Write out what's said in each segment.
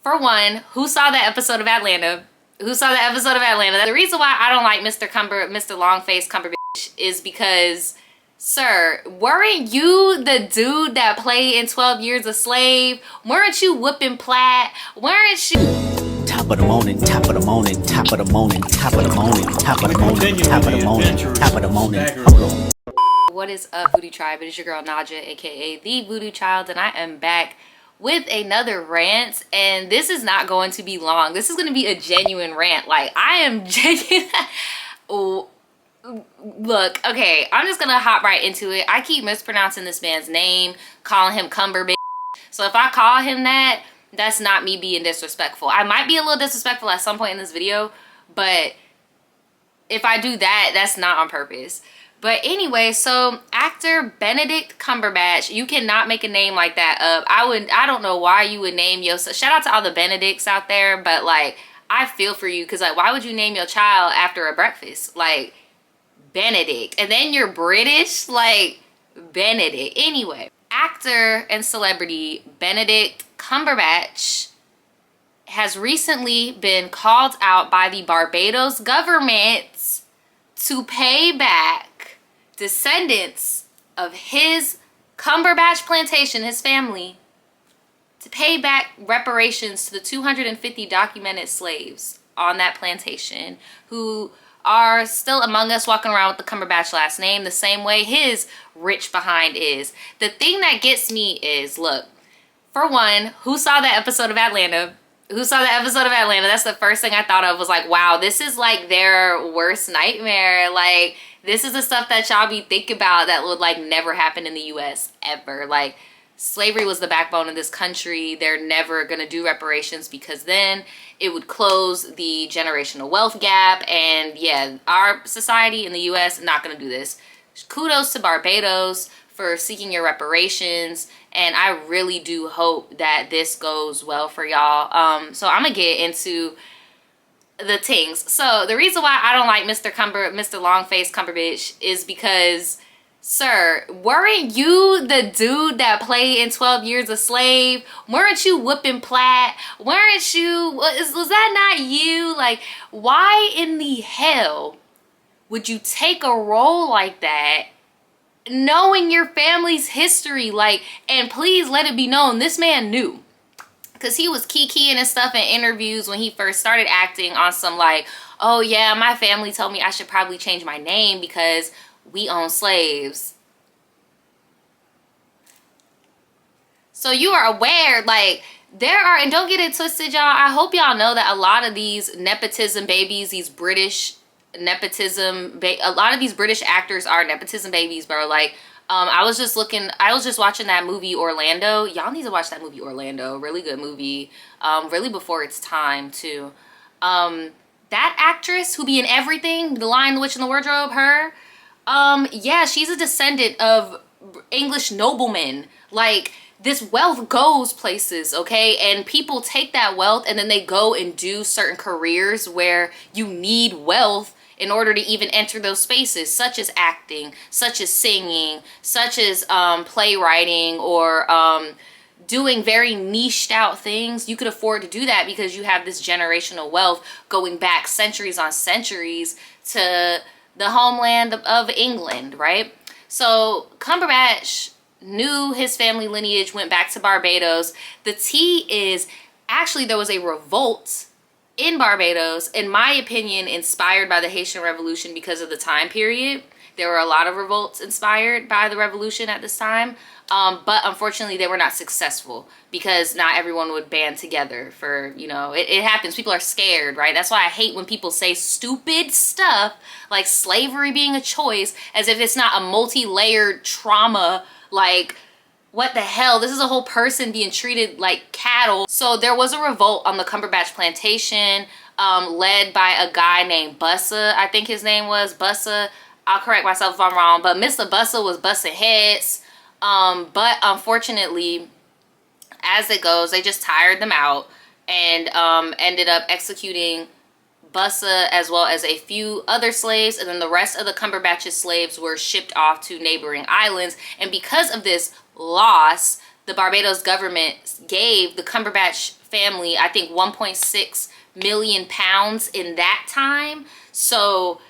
For one, who saw that episode of Atlanta? Who saw the episode of Atlanta? The reason why I don't like Mr. Long-Faced Cumberbatch is because, sir, weren't you the dude that played in 12 Years a Slave? Weren't you whooping Platt? Weren't you... Top of the morning, top of the morning, top of the morning, top of the morning, top of the morning, top of the morning, top of the morning. Hold on. What is up, Voodoo Tribe? It is your girl Naja, aka the Voodoo Child, and I am back with another rant, and this is not going to be long. This is going to be a genuine rant. Like, I am genuine. Oh, look, okay, I'm just gonna hop right into it. I keep mispronouncing this man's name, calling him Cumberbatch. So if I call him that, that's not me being disrespectful. I might be a little disrespectful at some point in this video, but if I do that, that's not on purpose. But anyway, so actor Benedict Cumberbatch, you cannot make a name like that up. I don't know why you would name yourself. Shout out to all the Benedicts out there, but like, I feel for you, because like, why would you name your child after a breakfast? Like, Benedict. And then you're British? Like, Benedict. Anyway, actor and celebrity Benedict Cumberbatch has recently been called out by the Barbados government to pay back descendants of his Cumberbatch plantation, his family, to pay back reparations to the 250 documented slaves on that plantation who are still among us, walking around with the Cumberbatch last name the same way his rich behind is. The thing that gets me is, look, for one, who saw that episode of Atlanta? Who saw the episode of Atlanta? That's the first thing I thought of, was like, wow, this is like their worst nightmare. Like, this is the stuff that y'all be thinking about that would like never happen in the US ever. Like, slavery was the backbone of this country. They're never gonna do reparations because then it would close the generational wealth gap. And yeah, our society in the US not gonna do this. Kudos to Barbados for seeking your reparations, and I really do hope that this goes well for y'all. So I'm gonna get into the things. So the reason why I don't like Mr. Long-Faced Cumberbatch is because, sir, weren't you the dude that played in 12 Years a Slave? Weren't you whooping Platt? Weren't you, was that not you? Like, why in the hell would you take a role like that, knowing your family's history? Like, and please let it be known, this man knew, because he was kikiing and stuff in interviews when he first started acting on some like, oh yeah, my family told me I should probably change my name because we own slaves. So you are aware, like, there are, and don't get it twisted, y'all, I hope y'all know that a lot of these nepotism babies, these British nepotism, a lot of these British actors are nepotism babies, bro. Like, I was just watching that movie Orlando. Y'all need to watch that movie Orlando. Really good movie. Really before its time too. That actress who be in everything, The Lion, the Witch, and the Wardrobe, her. Yeah, she's a descendant of English noblemen. Like, this wealth goes places, okay? And people take that wealth and then they go and do certain careers where you need wealth in order to even enter those spaces, such as acting, such as singing, such as playwriting, or doing very niched out things. You could afford to do that because you have this generational wealth going back centuries on centuries to the homeland of England, right? So Cumberbatch knew his family lineage went back to Barbados. The tea is, actually there was a revolt in Barbados, in my opinion, inspired by the Haitian Revolution because of the time period. There were a lot of revolts inspired by the revolution at this time, but unfortunately they were not successful because not everyone would band together for, you know, it happens. People are scared, right? That's why I hate when people say stupid stuff like slavery being a choice as if it's not a multi-layered trauma. Like, what the hell? This is a whole person being treated like cattle. So there was a revolt on the Cumberbatch plantation, led by a guy named Bussa. I think his name was Bussa. I'll correct myself if I'm wrong, but Mr. Bussa was bussing heads. But unfortunately, as it goes, they just tired them out and ended up executing Bussa as well as a few other slaves, and then the rest of the Cumberbatch's slaves were shipped off to neighboring islands. And because of this loss, the Barbados government gave the Cumberbatch family, I think, 1.6 million pounds in that time. So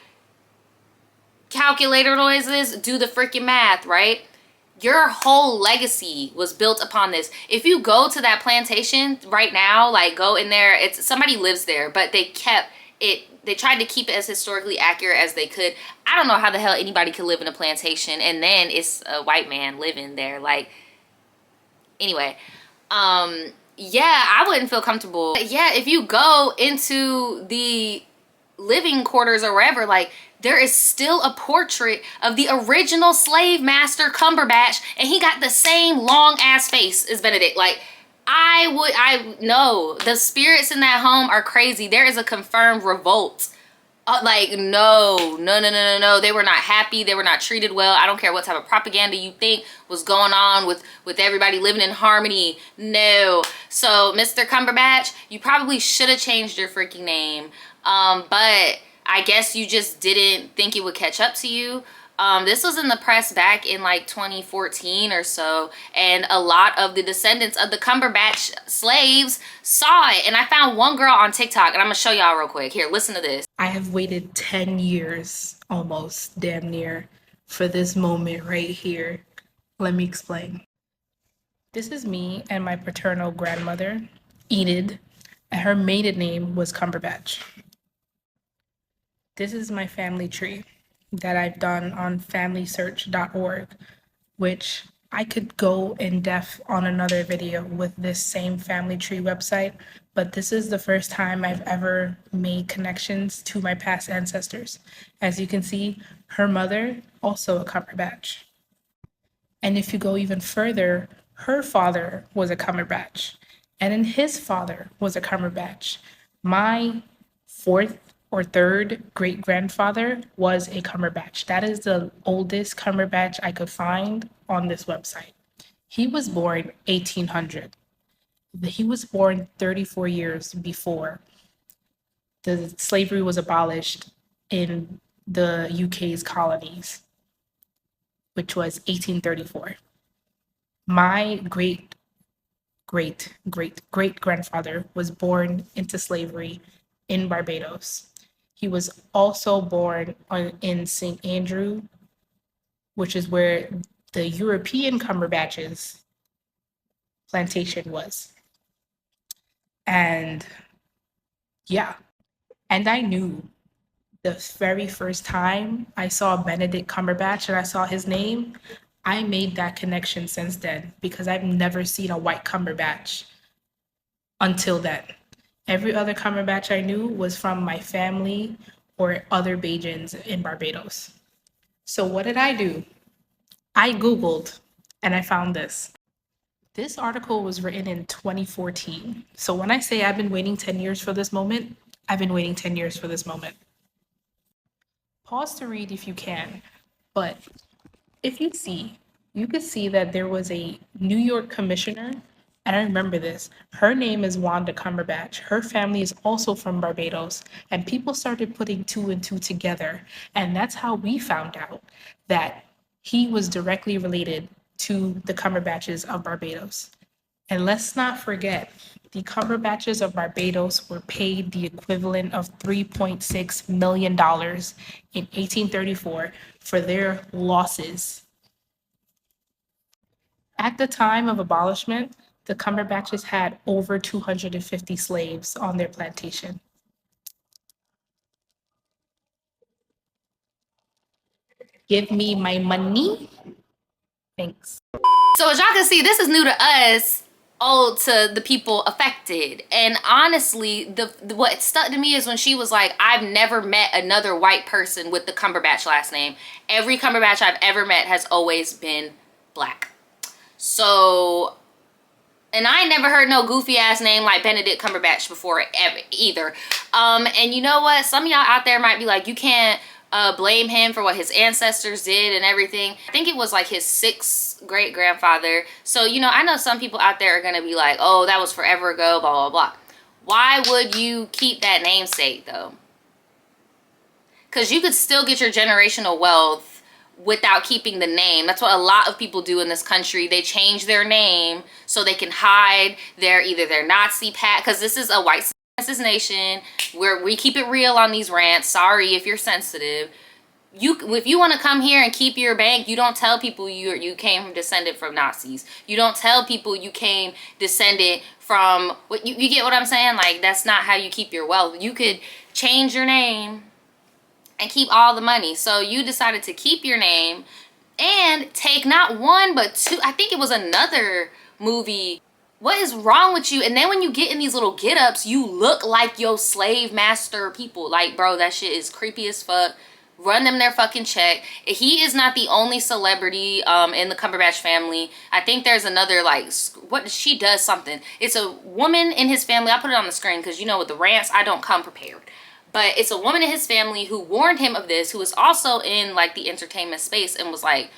calculator noises, do the freaking math, right? Your whole legacy was built upon this. If you go to that plantation right now, like go in there, it's somebody lives there, but they kept it, they tried to keep it as historically accurate as they could. I don't know how the hell anybody could live in a plantation and then it's a white man living there. Like, anyway, yeah, I wouldn't feel comfortable. But yeah, if you go into the living quarters or wherever, like, there is still a portrait of the original slave master Cumberbatch, and he got the same long ass face as Benedict. Like, I know the spirits in that home are crazy. There is a confirmed revolt. Like, no. They were not happy. They were not treated well. I don't care what type of propaganda you think was going on with everybody living in harmony. No. So, Mr. Cumberbatch, you probably should have changed your freaking name. But I guess you just didn't think it would catch up to you. This was in the press back in like 2014 or so, and a lot of the descendants of the Cumberbatch slaves saw it. And I found one girl on TikTok, and I'm gonna show y'all real quick. Here, listen to this. I have waited 10 years, almost, damn near, for this moment right here. Let me explain. This is me and my paternal grandmother, Enid, and her maiden name was Cumberbatch. This is my family tree that I've done on familysearch.org, which I could go in depth on another video with this same family tree website, but this is the first time I've ever made connections to my past ancestors. As you can see, her mother, also a Cumberbatch. And if you go even further, her father was a Cumberbatch, and then his father was a Cumberbatch. My fourth or third great-grandfather was a Cumberbatch. That is the oldest Cumberbatch I could find on this website. He was born 1800. He was born 34 years before the slavery was abolished in the UK's colonies, which was 1834. My great-great-great-great-grandfather was born into slavery in Barbados. He was also born in St. Andrew, which is where the European Cumberbatch's plantation was. And yeah, and I knew the very first time I saw Benedict Cumberbatch and I saw his name, I made that connection since then because I've never seen a white Cumberbatch until then. Every other Cumberbatch I knew was from my family or other Bajans in Barbados. So what did I do? I Googled and I found this. This article was written in 2014. So when I say I've been waiting 10 years for this moment, I've been waiting 10 years for this moment. Pause to read if you can, but if you could see that there was a New York commissioner. And I remember this. Her name is Wanda Cumberbatch. Her family is also from Barbados. And people started putting two and two together. And that's how we found out that he was directly related to the Cumberbatches of Barbados. And let's not forget, the Cumberbatches of Barbados were paid the equivalent of $3.6 million in 1834 for their losses. At the time of abolishment, the Cumberbatches had over 250 slaves on their plantation. Give me my money. Thanks. So as y'all can see, this is new to us, old to the people affected. And honestly, what stuck to me is when she was like, I've never met another white person with the Cumberbatch last name. Every Cumberbatch I've ever met has always been black. So, and I ain't never heard no goofy ass name like Benedict Cumberbatch before ever either. And you know what? Some of y'all out there might be like, you can't blame him for what his ancestors did and everything. I think it was like his 6th great-grandfather. So, you know, I know some people out there are going to be like, oh, that was forever ago, blah, blah, blah. Why would you keep that namesake though? Because you could still get your generational wealth without keeping the name. That's what a lot of people do in this country. They change their name so they can hide either their Nazi past, because this is a white supremacist nation where we keep it real on these rants. Sorry if you're sensitive. If you want to come here and keep your bank, you don't tell people you came from descendant from Nazis. You don't tell people you came descendant from what you get what I'm saying? Like, that's not how you keep your wealth. You could change your name and keep all the money. So you decided to keep your name and take not one but two. I think it was another movie. What is wrong with you? And then when you get in these little get-ups, you look like your slave master people. Like, bro, that shit is creepy as fuck. Run them their fucking check. He is not the only celebrity in the Cumberbatch family. I think there's another, like, she does something. It's a woman in his family. I'll put it on the screen because, you know, with the rants, I don't come prepared. But it's a woman in his family who warned him of this, who is also in, like, the entertainment space, and was like,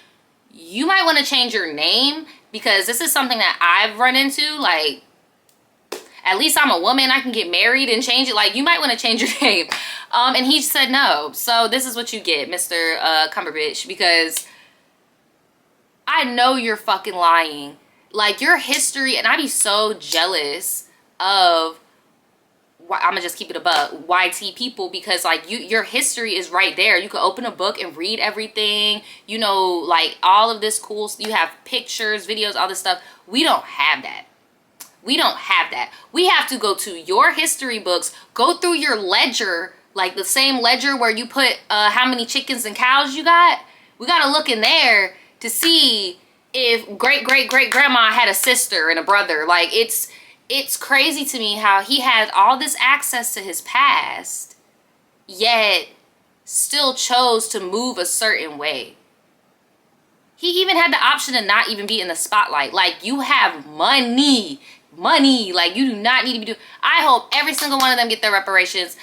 you might want to change your name because this is something that I've run into. Like, at least I'm a woman. I can get married and change it. Like, you might want to change your name. And he said no. So this is what you get, Mr. Cumberbatch, because I know you're fucking lying. Like, your history, and I'd be so jealous of, I'm gonna just keep it above, YT people, because like your history is right there. You could open a book and read everything, you know, like all of this cool, you have pictures, videos, all this stuff. We don't have that. We don't have that. We have to go to your history books, go through your ledger, like the same ledger where you put how many chickens and cows you got. We gotta look in there to see if great-great-great-grandma had a sister and a brother. Like, it's crazy to me how he had all this access to his past, yet still chose to move a certain way. He even had the option to not even be in the spotlight. Like, you have money. Like, you do not need to be doing. I hope every single one of them get their reparations.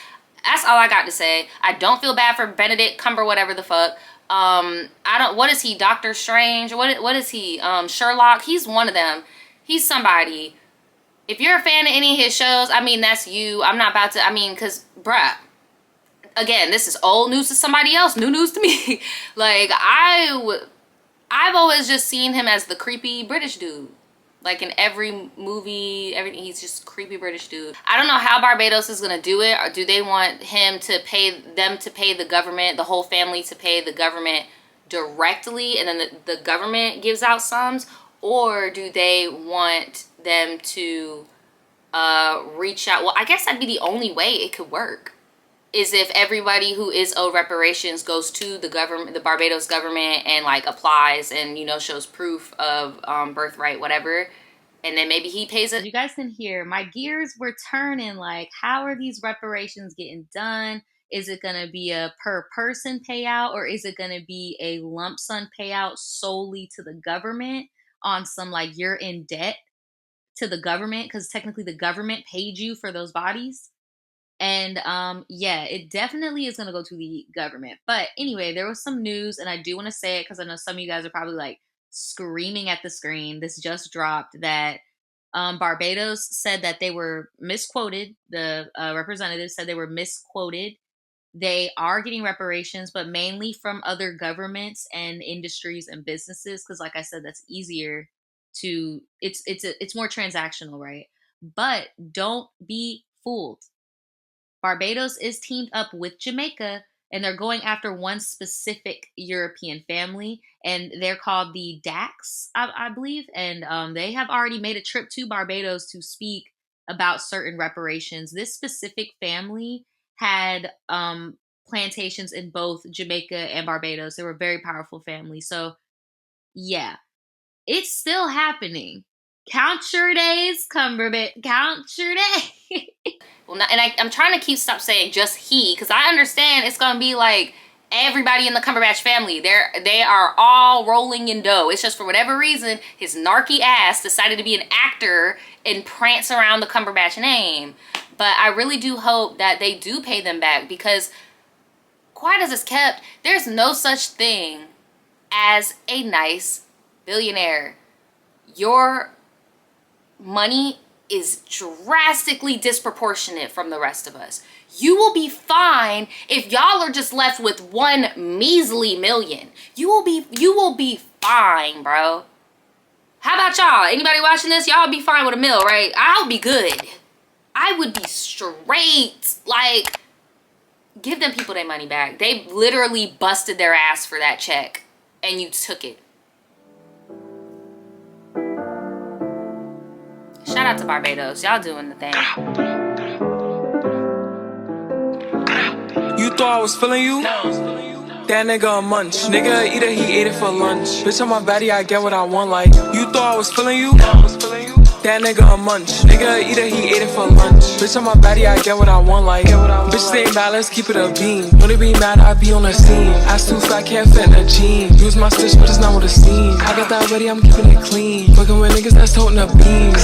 That's all I got to say. I don't feel bad for Benedict, whatever the fuck. What is he, Doctor Strange? What is he, Sherlock? He's one of them. He's somebody. If you're a fan of any of his shows, I mean, that's you. I'm not about to, I mean, because, bruh, again, this is old news to somebody else, new news to me. Like, I've always just seen him as the creepy British dude. Like, in every movie, everything, he's just creepy British dude. I don't know how Barbados is going to do it. Or do they want him to pay the government, the whole family to pay the government directly, and then the government gives out sums? Or do they want them to reach out? Well, I guess that'd be the only way it could work, is if everybody who is owed reparations goes to the government, the Barbados government, and like applies and, you know, shows proof of birthright, whatever, and then maybe he pays it. You guys can hear my gears were turning. Like, how are these reparations getting done? Is it going to be a per person payout, or is it going to be a lump sum payout solely to the government on some, like, you're in debt to the government because technically the government paid you for those bodies? And yeah, it definitely is going to go to the government. But anyway, there was some news, and I do want to say it because I know some of you guys are probably like screaming at the screen. This just dropped that Barbados said that they were misquoted. The representative said they were misquoted. They are getting reparations, but mainly from other governments and industries and businesses, because like I said, that's easier to, it's more transactional, right? But don't be fooled. Barbados is teamed up with Jamaica, and they're going after one specific European family, and they're called the Dax, I believe. And they have already made a trip to Barbados to speak about certain reparations. This specific family had plantations in both Jamaica and Barbados. They were a very powerful family. So yeah, it's still happening. Count your days, Cumberbatch. Count your days. Well, and I'm trying to stop saying just he, because I understand it's gonna be like everybody in the Cumberbatch family. They are all rolling in dough. It's just for whatever reason his narky ass decided to be an actor and prance around the Cumberbatch name. But I really do hope that they do pay them back, because quiet as it's kept, there's no such thing as a nice billionaire. Your money is drastically disproportionate from the rest of us. You will be fine if y'all are just left with 1 measly million. You will be fine, bro. How about y'all? Anybody watching this? Y'all be fine with a meal, right? I'll be good. I would be straight. Like, give them people their money back. They literally busted their ass for that check and you took it. Shout out to Barbados. Y'all doing the thing. You thought I was feeling you? That nigga a munch. Nigga eat it, he ate it for lunch. Bitch on my body, I get what I want. Like, you thought I was feeling you? That nigga a munch. Nigga eat it, he ate it for lunch. Bitch on my body, I get what I want. Like, bitch stay mad, let's keep it a beam. When they be mad, I be on the scene. Ass too fat, can't fit in a jean. Use my stitch, but it's not what it seems. I got that ready, I'm keeping it clean. Fucking with niggas that's toting the beams.